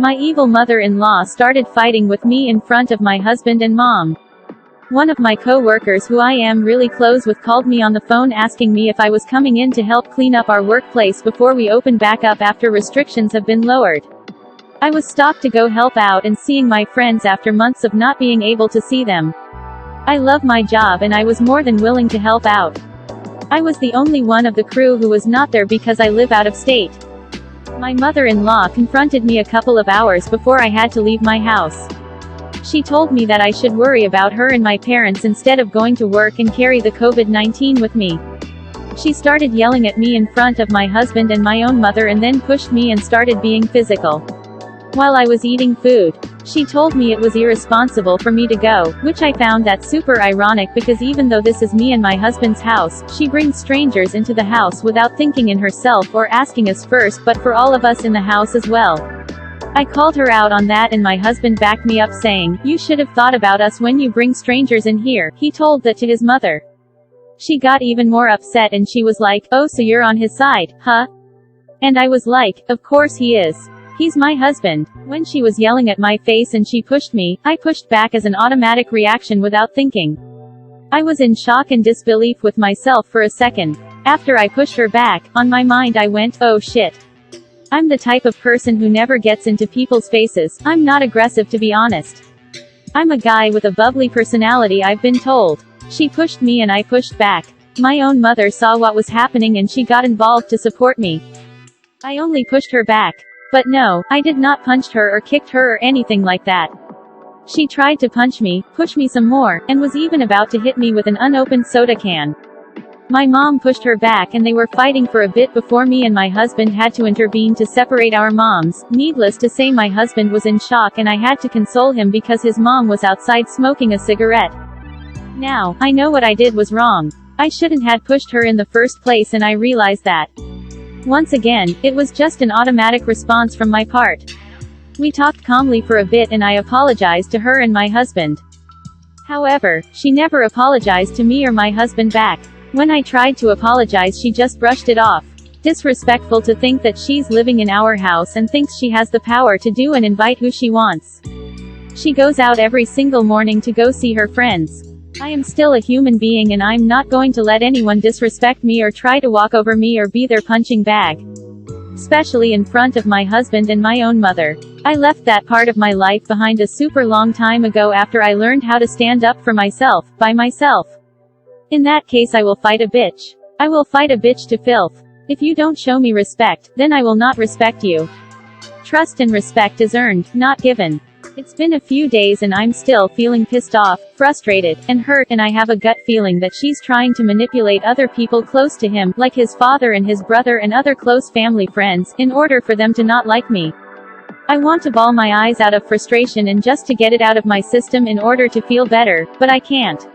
My evil mother-in-law started fighting with me in front of my husband and mom. One of my co-workers who I am really close with called me on the phone asking me if I was coming in to help clean up our workplace before we open back up after restrictions have been lowered. I was stopped to go help out and seeing my friends after months of not being able to see them. I love my job and I was more than willing to help out. I was the only one of the crew who was not there because I live out of state. My mother-in-law confronted me a couple of hours before I had to leave my house. She told me that I should worry about her and my parents instead of going to work and carry the COVID-19 with me. She started yelling at me in front of my husband and my own mother and then pushed me and started being physical. While I was eating food, she told me it was irresponsible for me to go, which I found that super ironic because even though this is me and my husband's house, she brings strangers into the house without thinking in herself or asking us first but for all of us in the house as well. I called her out on that and my husband backed me up saying, "You should have thought about us when you bring strangers in here," he told that to his mother. She got even more upset and she was like, "Oh, so you're on his side, huh?" And I was like, "Of course he is. He's my husband." When she was yelling at my face and she pushed me, I pushed back as an automatic reaction without thinking. I was in shock and disbelief with myself for a second. After I pushed her back, on my mind I went, "Oh shit. I'm the type of person who never gets into people's faces. I'm not aggressive to be honest. I'm a guy with a bubbly personality I've been told." She pushed me and I pushed back. My own mother saw what was happening and she got involved to support me. I only pushed her back. But no, I did not punch her or kicked her or anything like that. She tried to punch me, push me some more, and was even about to hit me with an unopened soda can. My mom pushed her back and they were fighting for a bit before me and my husband had to intervene to separate our moms. Needless to say my husband was in shock and I had to console him because his mom was outside smoking a cigarette. Now, I know what I did was wrong. I shouldn't have pushed her in the first place and I realized that. Once again, it was just an automatic response from my part. We talked calmly for a bit and I apologized to her and my husband. However, she never apologized to me or my husband back. When I tried to apologize she just brushed it off. Disrespectful to think that she's living in our house and thinks she has the power to do and invite who she wants. She goes out every single morning to go see her friends. I am still a human being and I'm not going to let anyone disrespect me or try to walk over me or be their punching bag. Especially in front of my husband and my own mother. I left that part of my life behind a super long time ago after I learned how to stand up for myself, by myself. In that case I will fight a bitch. I will fight a bitch to filth. If you don't show me respect, then I will not respect you. Trust and respect is earned, not given. It's been a few days and I'm still feeling pissed off, frustrated, and hurt and I have a gut feeling that she's trying to manipulate other people close to him, like his father and his brother and other close family friends, in order for them to not like me. I want to bawl my eyes out of frustration and just to get it out of my system in order to feel better, but I can't.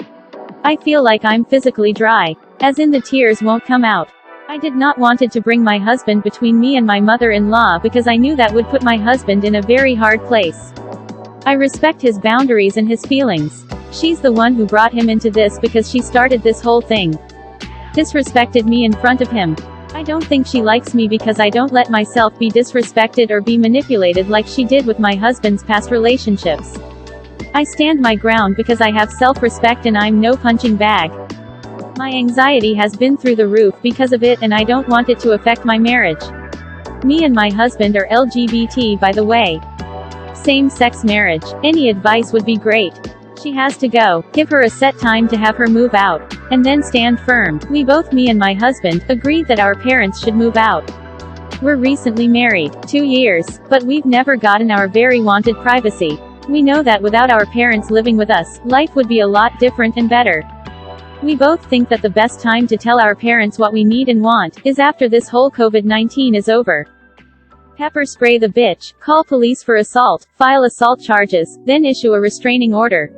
I feel like I'm physically dry. As in the tears won't come out. I did not wanted to bring my husband between me and my mother-in-law because I knew that would put my husband in a very hard place. I respect his boundaries and his feelings. She's the one who brought him into this because she started this whole thing. Disrespected me in front of him. I don't think she likes me because I don't let myself be disrespected or be manipulated like she did with my husband's past relationships. I stand my ground because I have self-respect and I'm no punching bag. My anxiety has been through the roof because of it and I don't want it to affect my marriage. Me and my husband are LGBT by the way. Same-sex marriage. Any advice would be great. She has to go. Give her a set time to have her move out. And then stand firm. We both, me and my husband, agreed that our parents should move out. We're recently married. 2 years. But we've never gotten our very wanted privacy. We know that without our parents living with us, life would be a lot different and better. We both think that the best time to tell our parents what we need and want, is after this whole COVID-19 is over. Pepper spray the bitch, call police for assault, file assault charges, then issue a restraining order.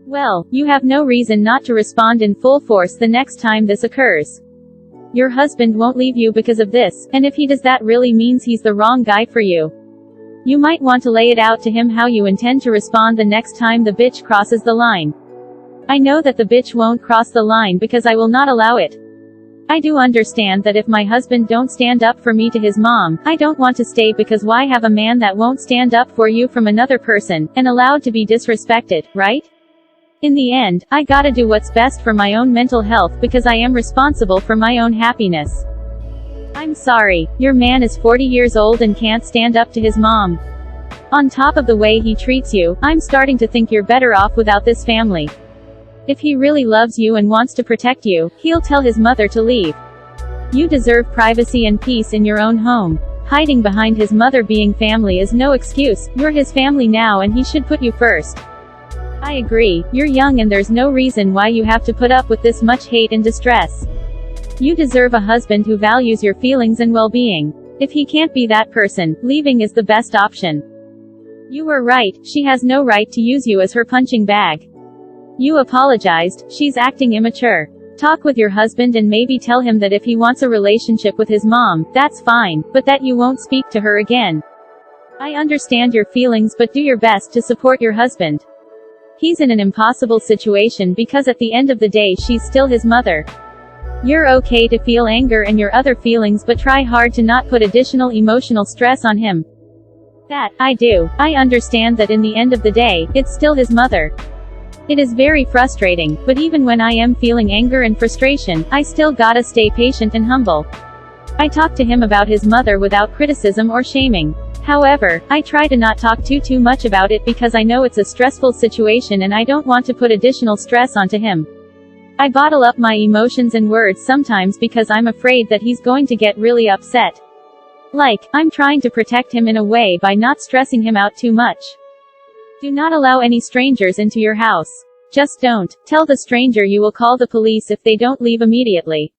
Well, you have no reason not to respond in full force the next time this occurs. Your husband won't leave you because of this, and if he does that really means he's the wrong guy for you. You might want to lay it out to him how you intend to respond the next time the bitch crosses the line. I know that the bitch won't cross the line because I will not allow it. I do understand that if my husband don't stand up for me to his mom, I don't want to stay, because why have a man that won't stand up for you from another person, and allowed to be disrespected, right? In the end, I gotta do what's best for my own mental health, because I am responsible for my own happiness. I'm sorry, your man is 40 years old and can't stand up to his mom. On top of the way he treats you, I'm starting to think you're better off without this family. If he really loves you and wants to protect you, he'll tell his mother to leave. You deserve privacy and peace in your own home. Hiding behind his mother being family is no excuse. You're his family now and he should put you first. I agree, you're young and there's no reason why you have to put up with this much hate and distress. You deserve a husband who values your feelings and well-being. If he can't be that person, leaving is the best option. You were right, she has no right to use you as her punching bag. You apologized, she's acting immature. Talk with your husband and maybe tell him that if he wants a relationship with his mom, that's fine, but that you won't speak to her again. I understand your feelings, but do your best to support your husband. He's in an impossible situation because at the end of the day she's still his mother. You're okay to feel anger and your other feelings, but try hard to not put additional emotional stress on him. That, I do. I understand that in the end of the day, it's still his mother. It is very frustrating, but even when I am feeling anger and frustration, I still gotta stay patient and humble. I talk to him about his mother without criticism or shaming. However, I try to not talk too much about it because I know it's a stressful situation and I don't want to put additional stress onto him. I bottle up my emotions and words sometimes because I'm afraid that he's going to get really upset. Like, I'm trying to protect him in a way by not stressing him out too much. Do not allow any strangers into your house. Just don't. Tell the stranger you will call the police if they don't leave immediately.